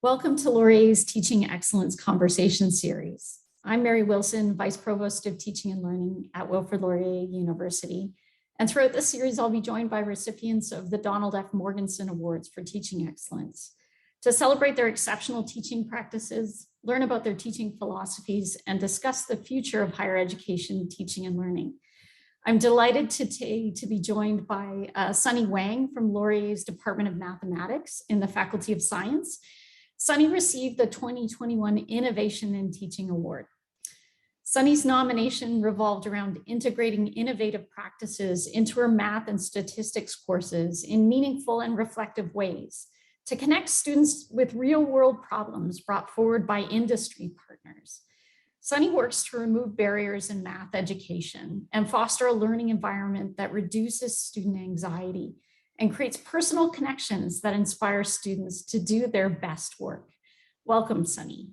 Welcome to Laurier's Teaching Excellence Conversation Series. I'm Mary Wilson, Vice Provost of Teaching and Learning at Wilfrid Laurier University. And throughout this series, I'll be joined by recipients of the Donald F. Morgenson Awards for Teaching Excellence to celebrate their exceptional teaching practices, learn about their teaching philosophies, and discuss the future of higher education, teaching and learning. I'm delighted today to be joined by Sunny Wang from Laurier's Department of Mathematics in the Faculty of Science. Sunny received the 2021 Innovation in Teaching Award. Sunny's nomination revolved around integrating innovative practices into her math and statistics courses in meaningful and reflective ways to connect students with real-world problems brought forward by industry partners. Sunny works to remove barriers in math education and foster a learning environment that reduces student anxiety and creates personal connections that inspire students to do their best work. Welcome, Sunny.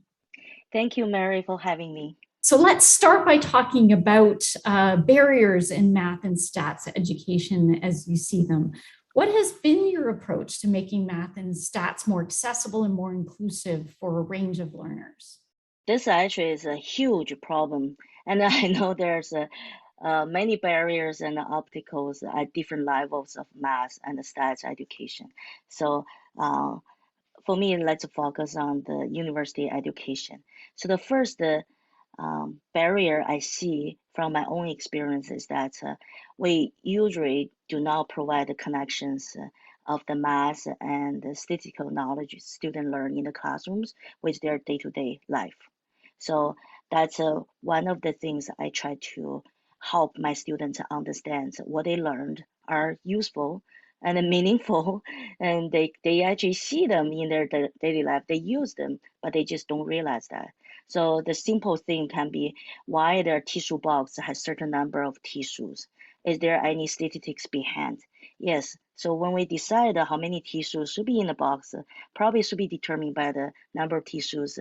Thank you, Mary, for having me. So let's start by talking about barriers in math and stats education as you see them. What has been your approach to making math and stats more accessible and more inclusive for a range of learners? This actually is a huge problem. And I know there's many barriers and obstacles at different levels of math and stats education. So for me, let's focus on the university education. So the first barrier I see from my own experience is that we usually do not provide the connections of the math and the statistical knowledge students learn in the classrooms with their day-to-day life. So that's one of the things I try to help my students understand what they learned are useful and meaningful, and they actually see them in their daily life. They use them, but they just don't realize that. So the simple thing can be why their tissue box has certain number of tissues. Is there any statistics behind? Yes. So when we decide how many tissues should be in the box, probably should be determined by the number of tissues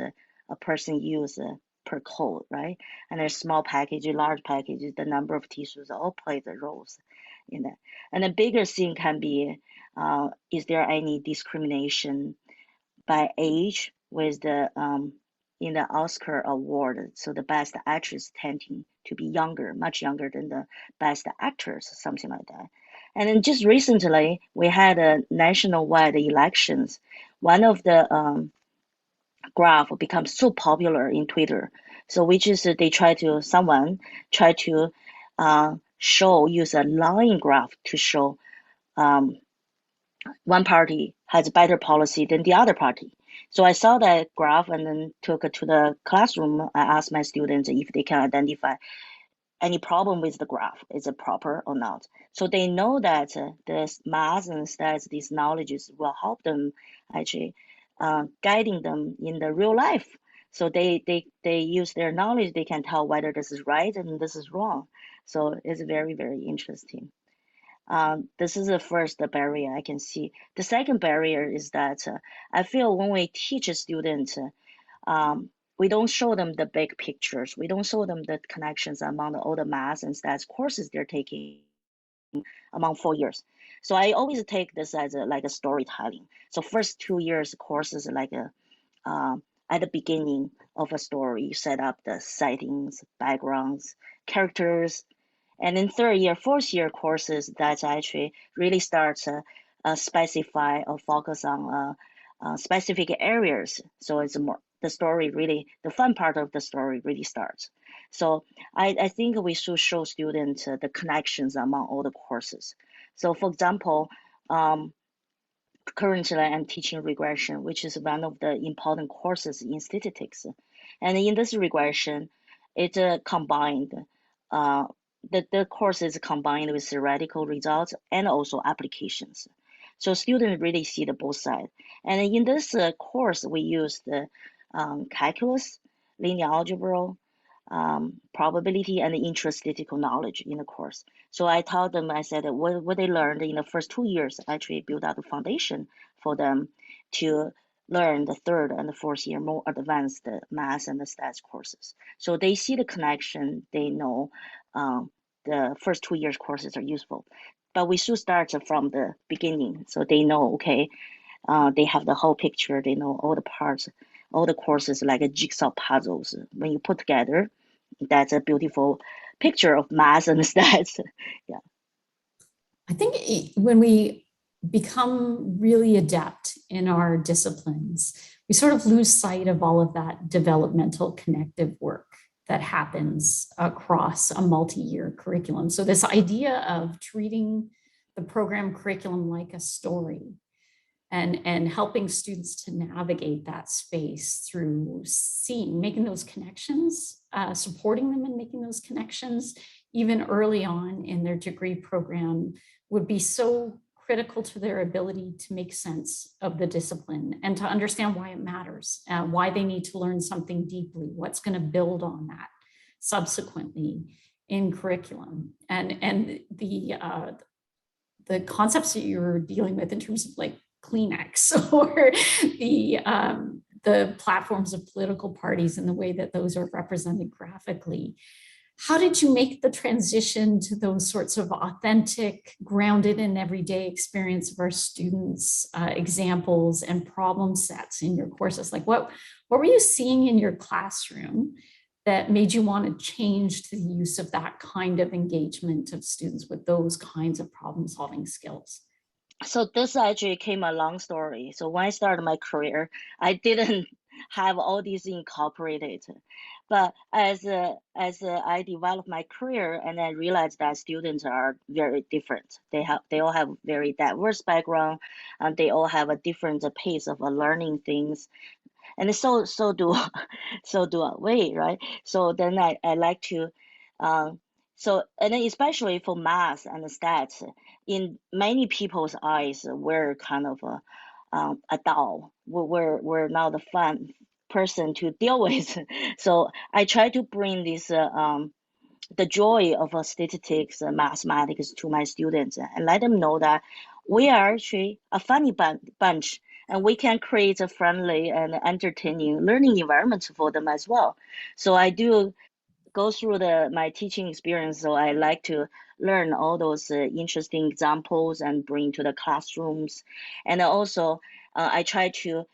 a person use per code, right? And there's small packages, large packages, the number of tissues all play the roles in that. And the bigger thing can be, is there any discrimination by age with the in the Oscar award? So the best actress tending to be younger, much younger than the best actors, something like that. And then just recently, we had a nationwide elections. One of the graph becomes so popular in Twitter. So which is someone try to use a line graph to show one party has a better policy than the other party. So I saw that graph and then took it to the classroom. I asked my students if they can identify any problem with the graph. Is it proper or not? So they know that this math and stats, these knowledges will help them actually guiding them in the real life. So they use their knowledge, they can tell whether this is right and this is wrong. So it's very, very interesting. This is the first barrier I can see. The second barrier is that I feel when we teach a student, we don't show them the big pictures. We don't show them the connections among all the math and stats courses they're taking among 4 years. So I always take this as like a storytelling. So first 2 years courses like at the beginning of a story, you set up the settings, backgrounds, characters, and in third year, fourth year courses that actually really starts specify or focus on specific areas. So it's more the story really, the fun part of the story really starts. So I think we should show students the connections among all the courses. So for example, currently I'm teaching regression, which is one of the important courses in statistics. And in this regression, it's combined, the course is combined with theoretical results and also applications. So students really see the both sides. And in this course, we use the calculus, linear algebra, probability, and intra-statistical knowledge in the course. So I told them, I said, what they learned in the first 2 years actually built out the foundation for them to learn the third and the fourth year more advanced math and the stats courses. So they see the connection, they know the first 2 years courses are useful. But we should start from the beginning so they know, okay, They have the whole picture. They know all the parts, all the courses like a jigsaw puzzles. When you put together, that's a beautiful picture of math and stats. Yeah. I think when we become really adept in our disciplines, we sort of lose sight of all of that developmental connective work that happens across a multi-year curriculum. So this idea of treating the program curriculum like a story and helping students to navigate that space through seeing, making those connections, supporting them in making those connections, even early on in their degree program, would be so critical to their ability to make sense of the discipline and to understand why it matters, why they need to learn something deeply, what's going to build on that subsequently in curriculum. And the concepts that you're dealing with in terms of like Kleenex or the platforms of political parties and the way that those are represented graphically. How did you make the transition to those sorts of authentic, grounded in everyday experience of our students, examples and problem sets in your courses? Like what were you seeing in your classroom that made you want to change to the use of that kind of engagement of students with those kinds of problem solving skills? So this actually came a long story. So when I started my career, I didn't have all these incorporated. But I developed my career and I realized that students are very different. They all have very diverse background and they all have a different pace of learning things. And so do so do we, right? So then I like to and then especially for math and stats, in many people's eyes, we're kind of a doll. We're not the fun person to deal with. So I try to bring this the joy of statistics and mathematics to my students and let them know that we are actually a funny bunch and we can create a friendly and entertaining learning environment for them as well. So I do go through my teaching experience. So I like to learn all those interesting examples and bring to the classrooms. And also, I try to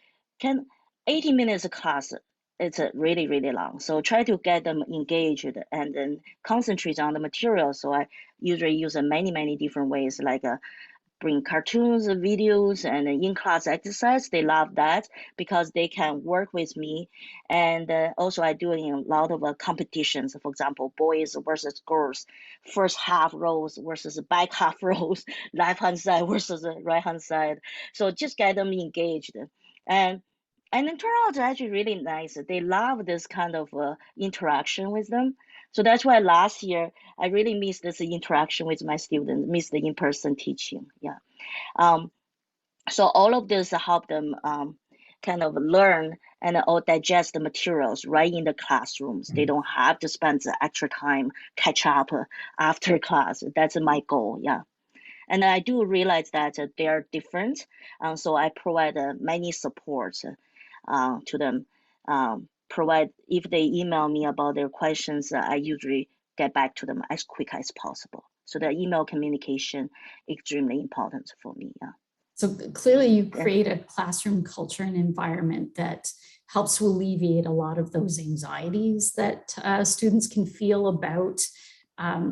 can 80 minutes class. It's really really long. So try to get them engaged and then concentrate on the material. So I usually use many different ways like bring cartoons, videos, and in-class exercise. They love that because they can work with me. And also I do a lot of competitions, for example, boys versus girls, first half rows versus back half rows, left-hand side versus the right-hand side. So just get them engaged. And and it turned out actually really nice. They love this kind of interaction with them. So that's why last year I really miss this interaction with my students, miss the in-person teaching. Yeah. Um, so all of this help them kind of learn and or digest the materials right in the classrooms. They don't have to spend the extra time catch up after class. That's my goal. Yeah. And I do realize that they are different. So I provide many supports to them. Provide if they email me about their questions, I usually get back to them as quick as possible. So the email communication extremely important for me. Yeah. So clearly you Yeah. create a classroom culture and environment that helps to alleviate a lot of those anxieties that students can feel about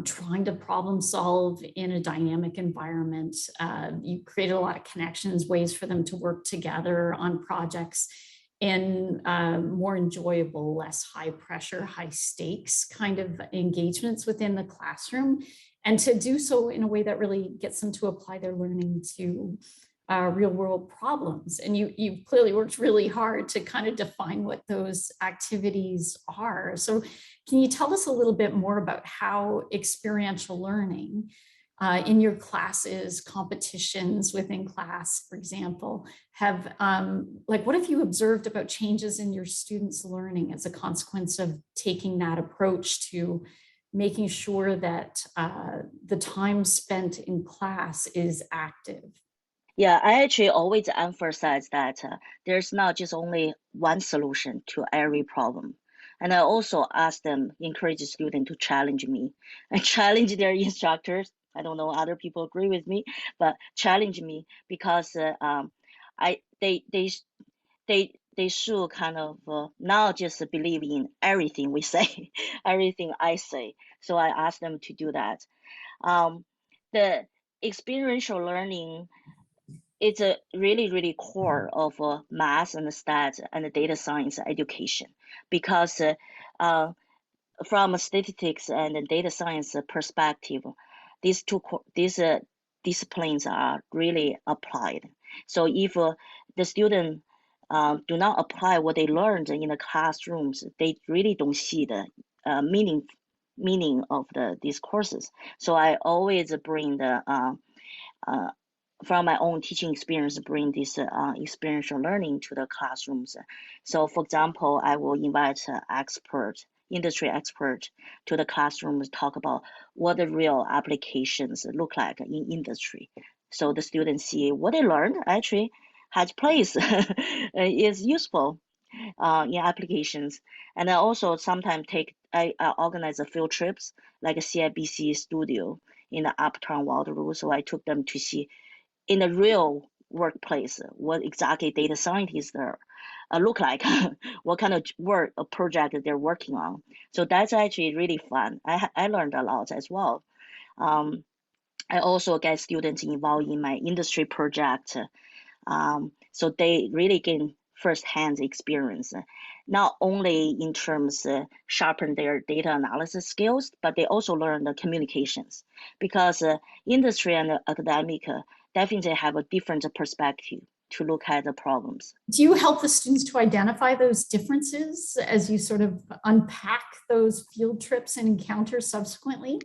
trying to problem solve in a dynamic environment. You created a lot of connections, ways for them to work together on projects in more enjoyable, less high pressure, high stakes kind of engagements within the classroom, and to do so in a way that really gets them to apply their learning to real world problems. And you clearly worked really hard to kind of define what those activities are. So can you tell us a little bit more about how experiential learning in your classes, competitions within class, for example, have like what have you observed about changes in your students' learning as a consequence of taking that approach to making sure that the time spent in class is active? Yeah, I actually always emphasize that there's not just only one solution to every problem. And I also ask them, encourage the student to challenge me and challenge their instructors. I don't know other people agree with me, but challenge me because they should kind of not just believe in everything we say, everything I say. So I asked them to do that. The experiential learning is a really core of math and stats and data science education, because from a statistics and data science perspective, these disciplines are really applied. So if the student do not apply what they learned in the classrooms, they really don't see the meaning of these courses. So I always bring the uh, from my own teaching experience, bring this experiential learning to the classrooms. So for example, I will invite industry expert to the classrooms, talk about what the real applications look like in industry. So the students see what they learned actually has place, is useful in applications. And I also sometimes I organize a field trips like a CIBC studio in the Uptown Waterloo. So I took them to see in the real workplace what exactly data scientists are, look like, what kind of work a project they're working on. So that's actually really fun. I learned a lot as well. Um, I also get students involved in my industry project, so they really gain first-hand experience, not only in terms sharpen their data analysis skills, but they also learn the communications, because industry and academic definitely have a different perspective to look at the problems. Do you help the students to identify those differences as you sort of unpack those field trips and encounters subsequently?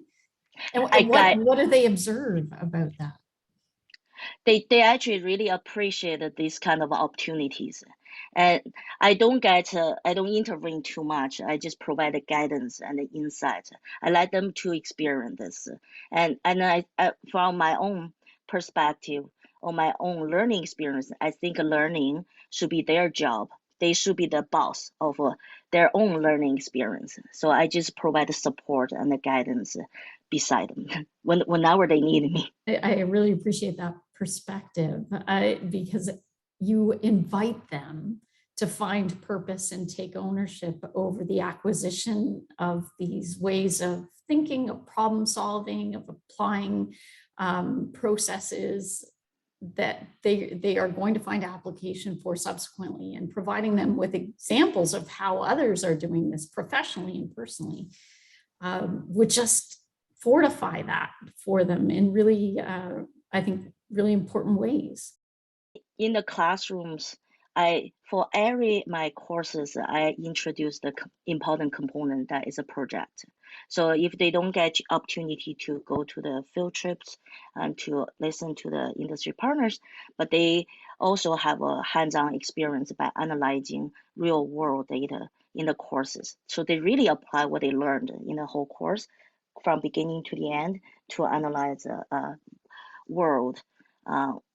And what do they observe about that? They actually really appreciate these kind of opportunities. And I don't intervene too much. I just provide the guidance and the insight. I let them to experience this. And I from my own perspective or my own learning experience, I think learning should be their job. They should be the boss of their own learning experience. So I just provide the support and the guidance beside them whenever they need me. I really appreciate that perspective, because you invite them to find purpose and take ownership over the acquisition of these ways of thinking, of problem solving, of applying processes that they are going to find application for subsequently, and providing them with examples of how others are doing this professionally and personally would just fortify that for them in really, I think, really important ways. In the classrooms, for my courses, I introduce the important component that is a project. So if they don't get opportunity to go to the field trips and to listen to the industry partners, but they also have a hands-on experience by analyzing real world data in the courses. So they really apply what they learned in the whole course from beginning to the end to analyze world,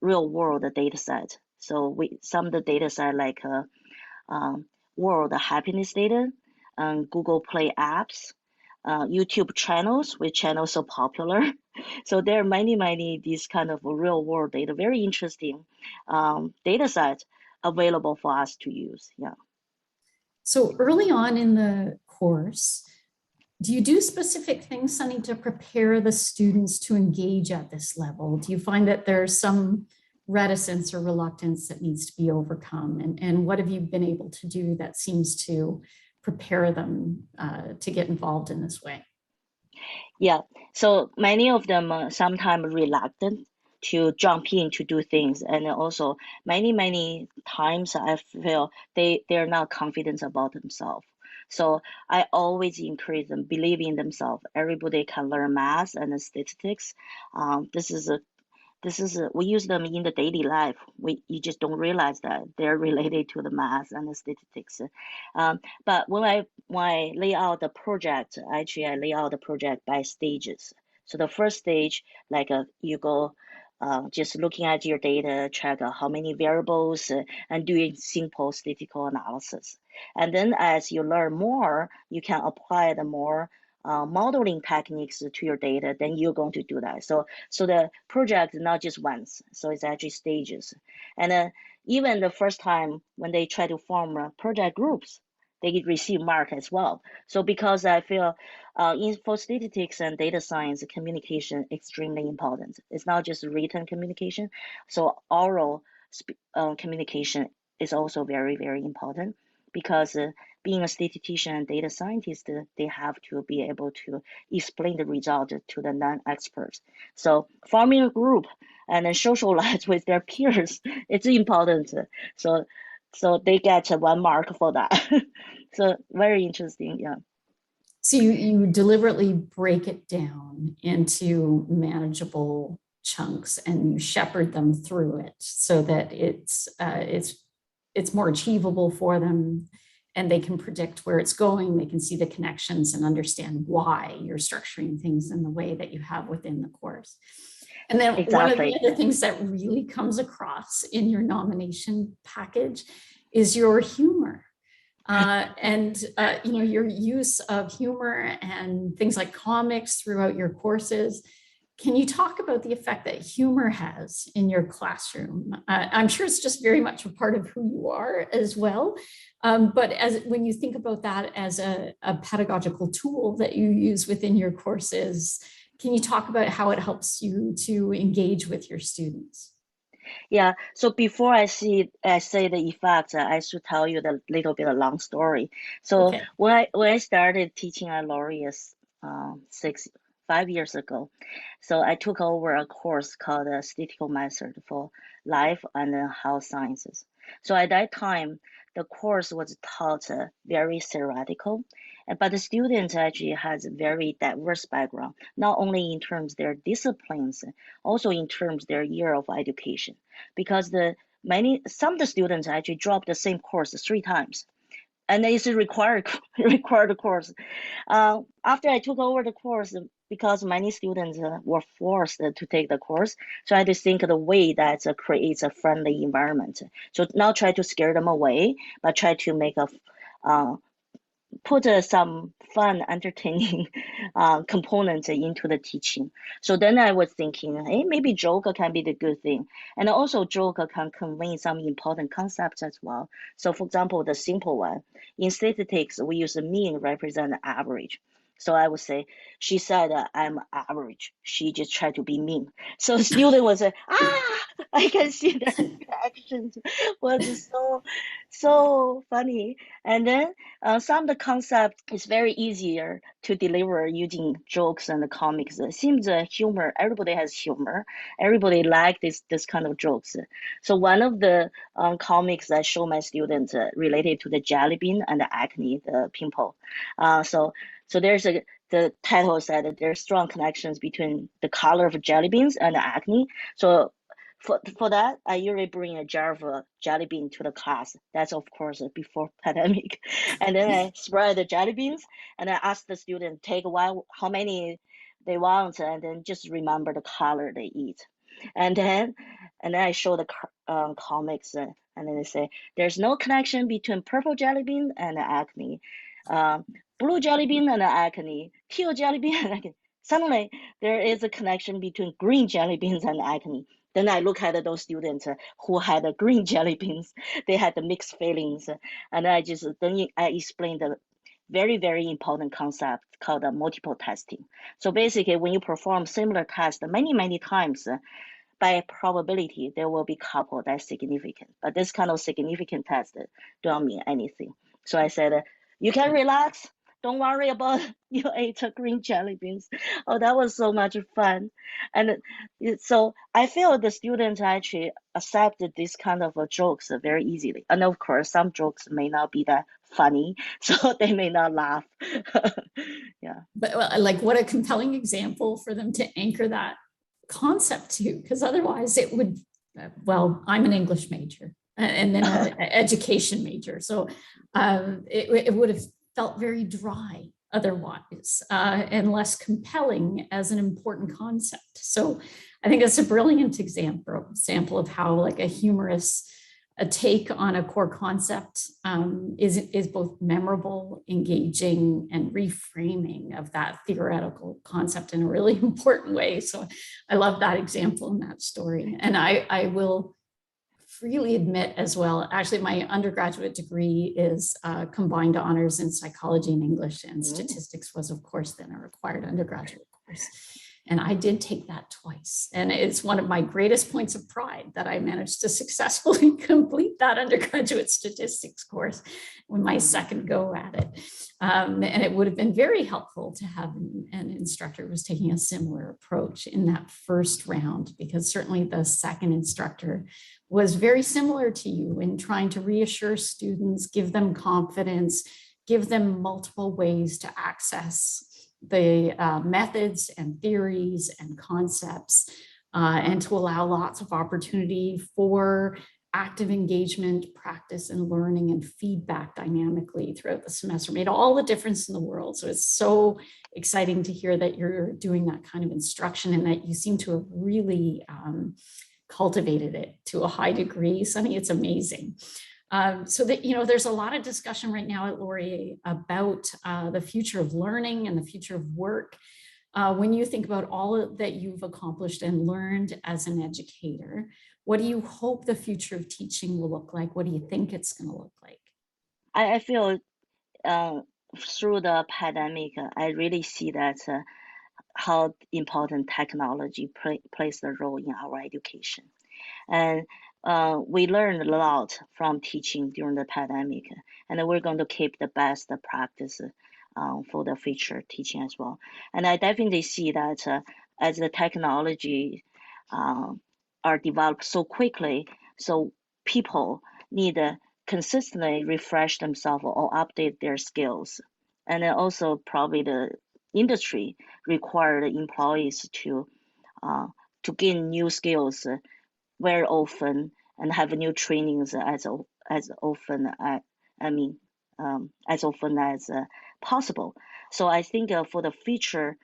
real world data set. So some of the data set like world happiness data, Google Play apps, YouTube channels, which channels so popular. So there are many these kind of real world data, very interesting data sets available for us to use. Yeah. So early on in the course, do you do specific things, Sunny, to prepare the students to engage at this level? Do you find that there's some reticence or reluctance that needs to be overcome? And what have you been able to do that seems to prepare them to get involved in this way? Yeah, so many of them sometimes reluctant to jump in to do things, and also many times I feel they're not confident about themselves. So I always encourage them believe in themselves. Everybody can learn math and statistics. We use them in the daily life. You just don't realize that they're related to the math and the statistics. But when I lay out the project, actually I lay out the project by stages. So the first stage, like you go just looking at your data, check how many variables, and doing simple statistical analysis. And then as you learn more, you can apply the more modeling techniques to your data, then you're going to do that. So the project is not just once, so it's actually stages. And even the first time when they try to form project groups, they receive mark as well. So because I feel for statistics and data science, communication extremely important. It's not just written communication. So oral communication is also very, very important because being a statistician and data scientist, they have to be able to explain the result to the non-experts. So forming a group and then socialize with their peers, it's important. So they get 1 mark for that. So very interesting, yeah. So you deliberately break it down into manageable chunks and you shepherd them through it so that it's more achievable for them and they can predict where it's going. They can see the connections and understand why you're structuring things in the way that you have within the course. And then Exactly. One of the other things that really comes across in your nomination package is your humor. Your use of humor and things like comics throughout your courses. Can you talk about the effect that humor has in your classroom? I'm sure it's just very much a part of who you are as well. But when you think about that as a pedagogical tool that you use within your courses, can you talk about how it helps you to engage with your students? Yeah, so before I say the effects, I should tell you the little bit of long story. So Okay. when I started teaching at Laurier 5 years ago, so I took over a course called Statistical Method for Life and Health Sciences. So at that time, the course was taught very theoretical, but the students actually has a very diverse background, not only in terms of their disciplines, also in terms of their year of education, because some of the students actually dropped the same course 3 times, and it's a required course. After I took over the course, because many students were forced to take the course, so I had to think of the way that creates a friendly environment. So not try to scare them away, but try to make put some fun, entertaining components into the teaching. So then I was thinking, hey, maybe joke can be the good thing. And also joke can convey some important concepts as well. So for example, the simple one, in statistics, we use the mean represent the average. So I would say, she said, I'm average. She just tried to be mean. So the student was like, I can see their reactions was so funny. And then some of the concept is very easier to deliver using jokes and the comics. It seems humor, everybody has humor. Everybody like this kind of jokes. So one of the comics I show my students related to the jelly bean and the acne, the pimple. So there's the title said that there's strong connections between the color of jelly beans and the acne. So for that, I usually bring a jar of jelly bean to the class. That's of course before pandemic, and then I spread the jelly beans, and I ask the student take how many they want, and then just remember the color they eat, and then I show the comics, and then they say there's no connection between purple jelly bean and acne, um, blue jelly bean and acne, teal jelly bean and acne. Suddenly, there is a connection between green jelly beans and acne. Then I look at those students who had green jelly beans. They had the mixed feelings, and I explained the very, very important concept called multiple testing. So basically, when you perform similar tests many, many times, by probability, there will be couple that's significant. But this kind of significant test don't mean anything. So I said, you can relax. Don't worry about you ate green jelly beans. Oh, that was so much fun. And so I feel the students actually accepted this kind of jokes very easily. And of course, some jokes may not be that funny, so they may not laugh. Yeah. But like, what a compelling example for them to anchor that concept to, because otherwise it would, I'm an English major and then an education major. So it would have felt very dry otherwise and less compelling as an important concept. So I think that's a brilliant example of how like a humorous a take on a core concept is both memorable, engaging, and reframing of that theoretical concept in a really important way. So I love that example in that story. And I will freely admit as well, actually my undergraduate degree is combined honors in psychology and English, and statistics was of course then a required undergraduate course. And I did take that twice. And it's one of my greatest points of pride that I managed to successfully complete that undergraduate statistics course with my second go at it. And it would have been very helpful to have an instructor who was taking a similar approach in that first round, because certainly the second instructor was very similar to you in trying to reassure students, give them confidence, give them multiple ways to access the methods and theories and concepts, and to allow lots of opportunity for active engagement, practice, and learning and feedback dynamically throughout the semester. Made all the difference in the world. So it's so exciting to hear that you're doing that kind of instruction and that you seem to have really cultivated it to a high degree. Sunny, it's amazing. So that, there's a lot of discussion right now at Laurier about the future of learning and the future of work. When you think about all that you've accomplished and learned as an educator, what do you hope the future of teaching will look like? What do you think it's going to look like? I feel through the pandemic, I really see that how important technology plays a role in our education. And we learned a lot from teaching during the pandemic, and we're going to keep the best practice for the future teaching as well. And I definitely see that as the technology are developed so quickly, so people need to consistently refresh themselves or update their skills. And then also probably the industry require the employees to gain new skills very often and have new trainings as often as often as possible. So I think for the future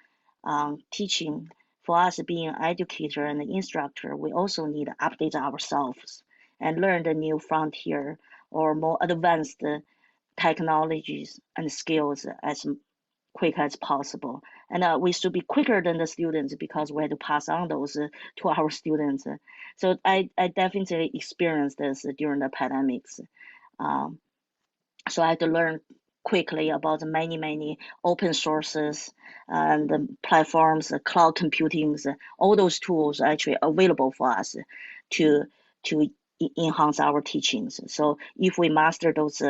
teaching, for us being an educator and an instructor, we also need to update ourselves and learn the new frontier or more advanced technologies and skills as quick as possible. And we should be quicker than the students because we have to pass on those to our students. So I definitely experienced this during the pandemics. So I had to learn quickly about many open sources and the platforms, cloud computing, all those tools are actually available for us to enhance our teachings. So if we master those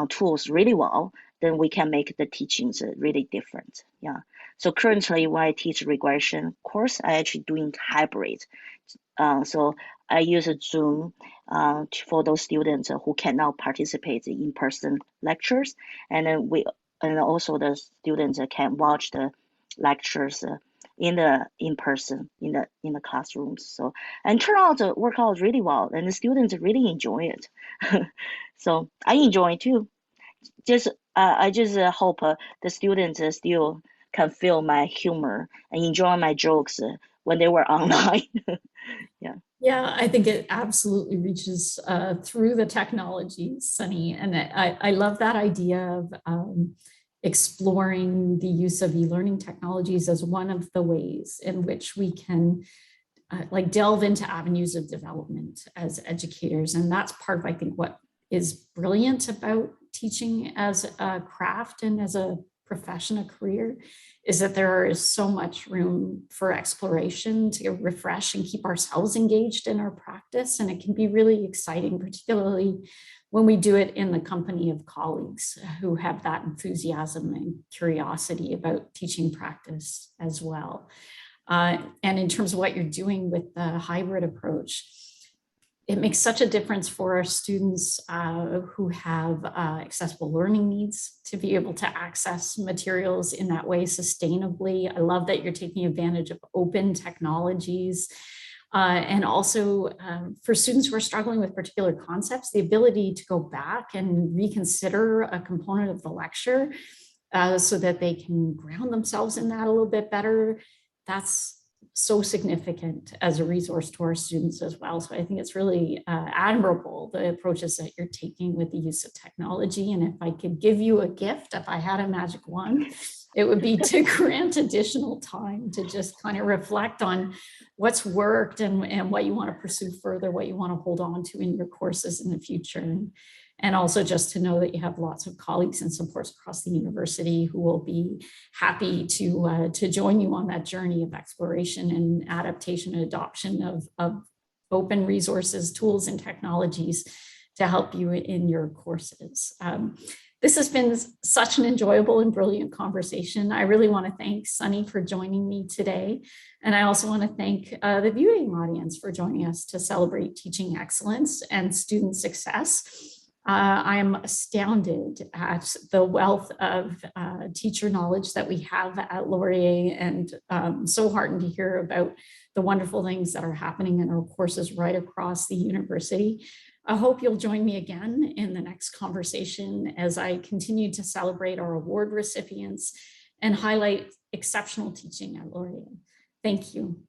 tools really well, then we can make the teachings really different. Yeah. So currently, when I teach regression course, I actually doing hybrid. So I use Zoom for those students who cannot participate in in-person lectures, and then also the students can watch the lectures in person in the classrooms. So and turn out to work out really well, and the students really enjoy it. So I enjoy it too. I just hope the students still can feel my humor and enjoy my jokes when they were online. Yeah. Yeah, I think it absolutely reaches through the technology, Sunny. And I love that idea of exploring the use of e-learning technologies as one of the ways in which we can like delve into avenues of development as educators. And that's part of, I think, what is brilliant about teaching as a craft and as a profession, a career, is that there is so much room for exploration to refresh and keep ourselves engaged in our practice. And it can be really exciting, particularly when we do it in the company of colleagues who have that enthusiasm and curiosity about teaching practice as well. And in terms of what you're doing with the hybrid approach, it makes such a difference for our students who have accessible learning needs to be able to access materials in that way sustainably. I love that you're taking advantage of open technologies. And also for students who are struggling with particular concepts, the ability to go back and reconsider a component of the lecture so that they can ground themselves in that a little bit better. That's so significant as a resource to our students as well. So I think it's really admirable, the approaches that you're taking with the use of technology. And if I could give you a gift, if I had a magic wand, it would be to grant additional time to just kind of reflect on what's worked and what you want to pursue further, what you want to hold on to in your courses in the future. And also just to know that you have lots of colleagues and supports across the university who will be happy to join you on that journey of exploration and adaptation and adoption of open resources, tools, and technologies to help you in your courses. This has been such an enjoyable and brilliant conversation. I really want to thank Sunny for joining me today. And I also want to thank the viewing audience for joining us to celebrate teaching excellence and student success. I am astounded at the wealth of teacher knowledge that we have at Laurier, and so heartened to hear about the wonderful things that are happening in our courses right across the university. I hope you'll join me again in the next conversation as I continue to celebrate our award recipients and highlight exceptional teaching at Laurier. Thank you.